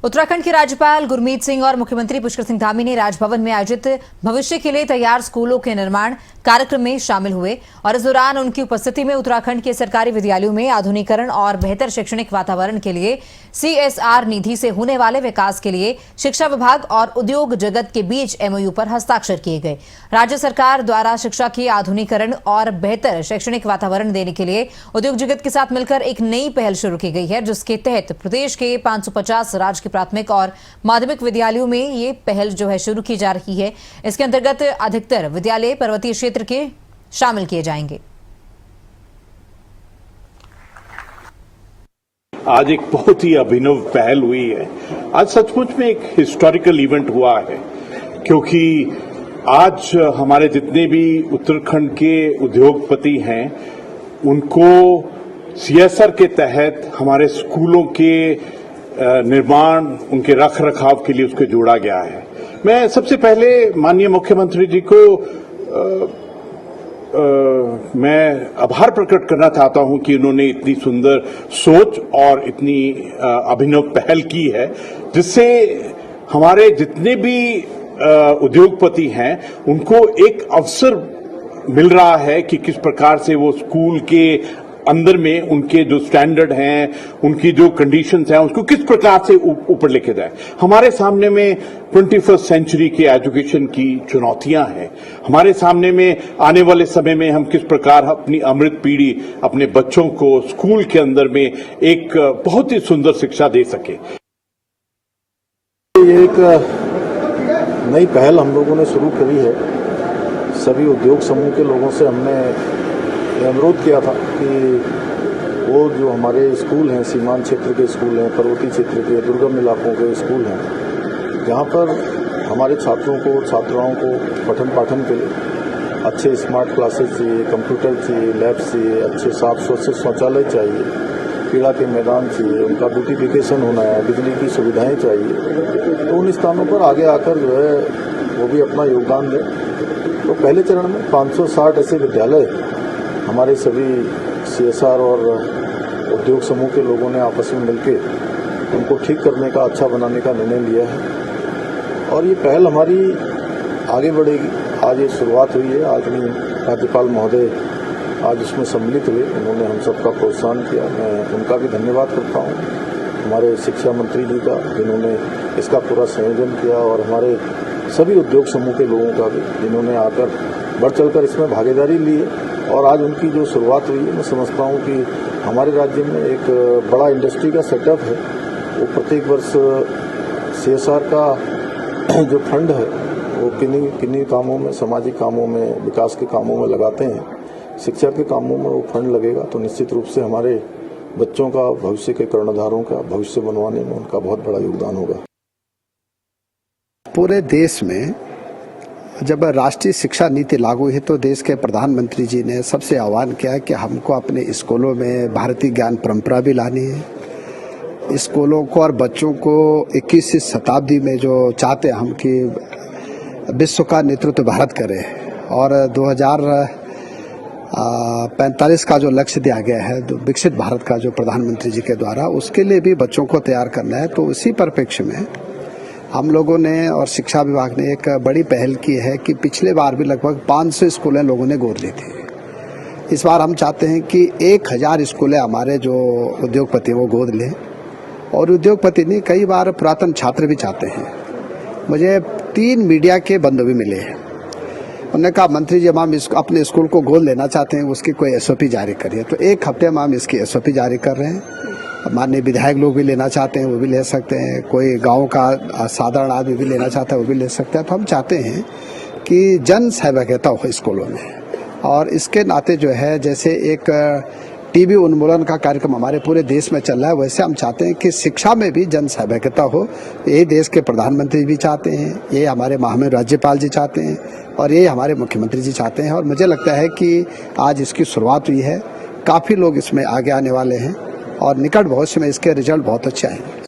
उत्तराखंड के राज्यपाल गुरमीत सिंह और मुख्यमंत्री पुष्कर सिंह धामी ने राजभवन में आयोजित भविष्य के लिए तैयार स्कूलों के निर्माण कार्यक्रम में शामिल हुए और इस दौरान उनकी उपस्थिति में उत्तराखंड के सरकारी विद्यालयों में आधुनिकीकरण और बेहतर शैक्षणिक वातावरण के लिए CSR निधि से होने वाले विकास के लिए शिक्षा विभाग और उद्योग जगत के बीच MOU पर हस्ताक्षर किए गए। राज्य सरकार द्वारा शिक्षा के आधुनिकीकरण और बेहतर शैक्षणिक वातावरण देने के लिए उद्योग जगत के साथ मिलकर एक नई पहल शुरू की गई है, जिसके तहत प्रदेश के 550 राजकीय प्राथमिक और माध्यमिक विद्यालयों में ये पहल शुरू की जा रही है। इसके अंतर्गत अधिकतर विद्यालय पर्वतीय क्षेत्र के शामिल किए जाएंगे। आज एक बहुत ही अभिनव पहल हुई है। आज सचमुच में एक हिस्टोरिकल इवेंट हुआ है, क्योंकि आज हमारे जितने भी उत्तराखंड के उद्योगपति हैं उनको CSR के तहत हमारे स्कूलों के निर्माण, उनके रख रखाव के लिए उसको जोड़ा गया है। मैं सबसे पहले माननीय मुख्यमंत्री जी को मैं आभार प्रकट करना चाहता हूं कि उन्होंने इतनी सुंदर सोच और इतनी अभिनव पहल की है, जिससे हमारे जितने भी उद्योगपति हैं उनको एक अवसर मिल रहा है कि किस प्रकार से वो स्कूल के अंदर में उनके जो स्टैंडर्ड हैं, उनकी जो कंडीशंस हैं, उसको किस प्रकार से ऊपर लेके जाए। हमारे सामने में 21st सेंचुरी के एजुकेशन की चुनौतियां हैं। हमारे सामने में आने वाले समय में हम किस प्रकार अपनी अमृत पीढ़ी अपने बच्चों को स्कूल के अंदर में एक बहुत ही सुंदर शिक्षा दे सके। ये एक नई पहल हम लोगों ने शुरू करी है। सभी उद्योग समूह के लोगों से हमने अनुरोध किया था कि वो जो हमारे स्कूल हैं, सीमांत क्षेत्र के स्कूल हैं, पर्वतीय क्षेत्र के दुर्गम इलाकों के स्कूल हैं, जहाँ पर हमारे छात्रों को, छात्राओं को पठन पाठन के लिए अच्छे स्मार्ट क्लासेस चाहिए, कंप्यूटर चाहिए, लैब चाहिए, अच्छे साफ स्वच्छ शौचालय चाहिए, क्रीड़ा के मैदान चाहिए, उनका ब्यूटिफिकेशन होना है, बिजली की सुविधाएं चाहिए। तो उन स्थानों पर आगे आकर वो भी अपना योगदान दें। तो पहले चरण में 560 ऐसे विद्यालय हमारे सभी CSR और उद्योग समूह के लोगों ने आपस में मिलकर उनको ठीक करने का, अच्छा बनाने का निर्णय लिया है और ये पहल हमारी आगे बढ़ेगी। आज ये शुरुआत हुई है। आज राज्यपाल महोदय आज इसमें सम्मिलित हुए, उन्होंने हम सबका प्रोत्साहन किया। मैं उनका भी धन्यवाद करता हूँ, हमारे शिक्षा मंत्री जी का, जिन्होंने इसका पूरा संयोजन किया, और हमारे सभी उद्योग समूह के लोगों का भी, जिन्होंने आकर बढ़ चढ़कर इसमें भागीदारी ली है। और आज उनकी जो शुरुआत हुई है, मैं समझता हूँ कि हमारे राज्य में एक बड़ा इंडस्ट्री का सेटअप है। वो प्रत्येक वर्ष CSR का जो फंड है वो किन्हीं कामों में, सामाजिक कामों में, विकास के कामों में लगाते हैं। शिक्षा के कामों में वो फंड लगेगा तो निश्चित रूप से हमारे बच्चों का, भविष्य के कर्णधारों का भविष्य बनवाने में उनका बहुत बड़ा योगदान होगा। पूरे देश में जब राष्ट्रीय शिक्षा नीति लागू हुई तो देश के प्रधानमंत्री जी ने सबसे आह्वान किया कि हमको अपने स्कूलों में भारतीय ज्ञान परंपरा भी लानी है। स्कूलों को और बच्चों को 21वीं शताब्दी में जो चाहते हम कि विश्व का नेतृत्व भारत करे, और 2045 का जो लक्ष्य दिया गया है, विकसित भारत का जो प्रधानमंत्री जी के द्वारा, उसके लिए भी बच्चों को तैयार करना है। तो उसी परिप्रेक्ष्य में हम लोगों ने और शिक्षा विभाग ने एक बड़ी पहल की है कि पिछले बार भी लगभग 500 स्कूलें लोगों ने गोद ली थी। इस बार हम चाहते हैं कि 1000 स्कूलें हमारे जो उद्योगपति हैं वो गोद लें, और उद्योगपति नहीं, कई बार पुरातन छात्र भी चाहते हैं। मुझे 3 मीडिया के बंधु भी मिले हैं। उन्होंने कहा, मंत्री जी, हम अपने स्कूल को गोद लेना चाहते हैं, उसकी कोई SOP जारी करिए। तो 1 हफ्ते में हम इसकी SOP जारी कर रहे हैं। माननीय विधायक लोग भी लेना चाहते हैं, वो भी ले सकते हैं। कोई गांव का साधारण आदमी भी लेना चाहता है, वो भी ले सकता है। तो हम चाहते हैं कि जन सहभागिता हो स्कूलों में, और इसके नाते जैसे एक TB उन्मूलन का कार्यक्रम हमारे पूरे देश में चल रहा है, वैसे हम चाहते हैं कि शिक्षा में भी जन सहभागिता हो। ये देश के प्रधानमंत्री भी चाहते हैं, ये हमारे महामहिम राज्यपाल जी चाहते हैं, और ये हमारे मुख्यमंत्री जी चाहते हैं। और मुझे लगता है कि आज इसकी शुरुआत हुई है, काफ़ी लोग इसमें आगे आने वाले हैं, और निकट भविष्य में इसके रिजल्ट बहुत अच्छे आएंगे।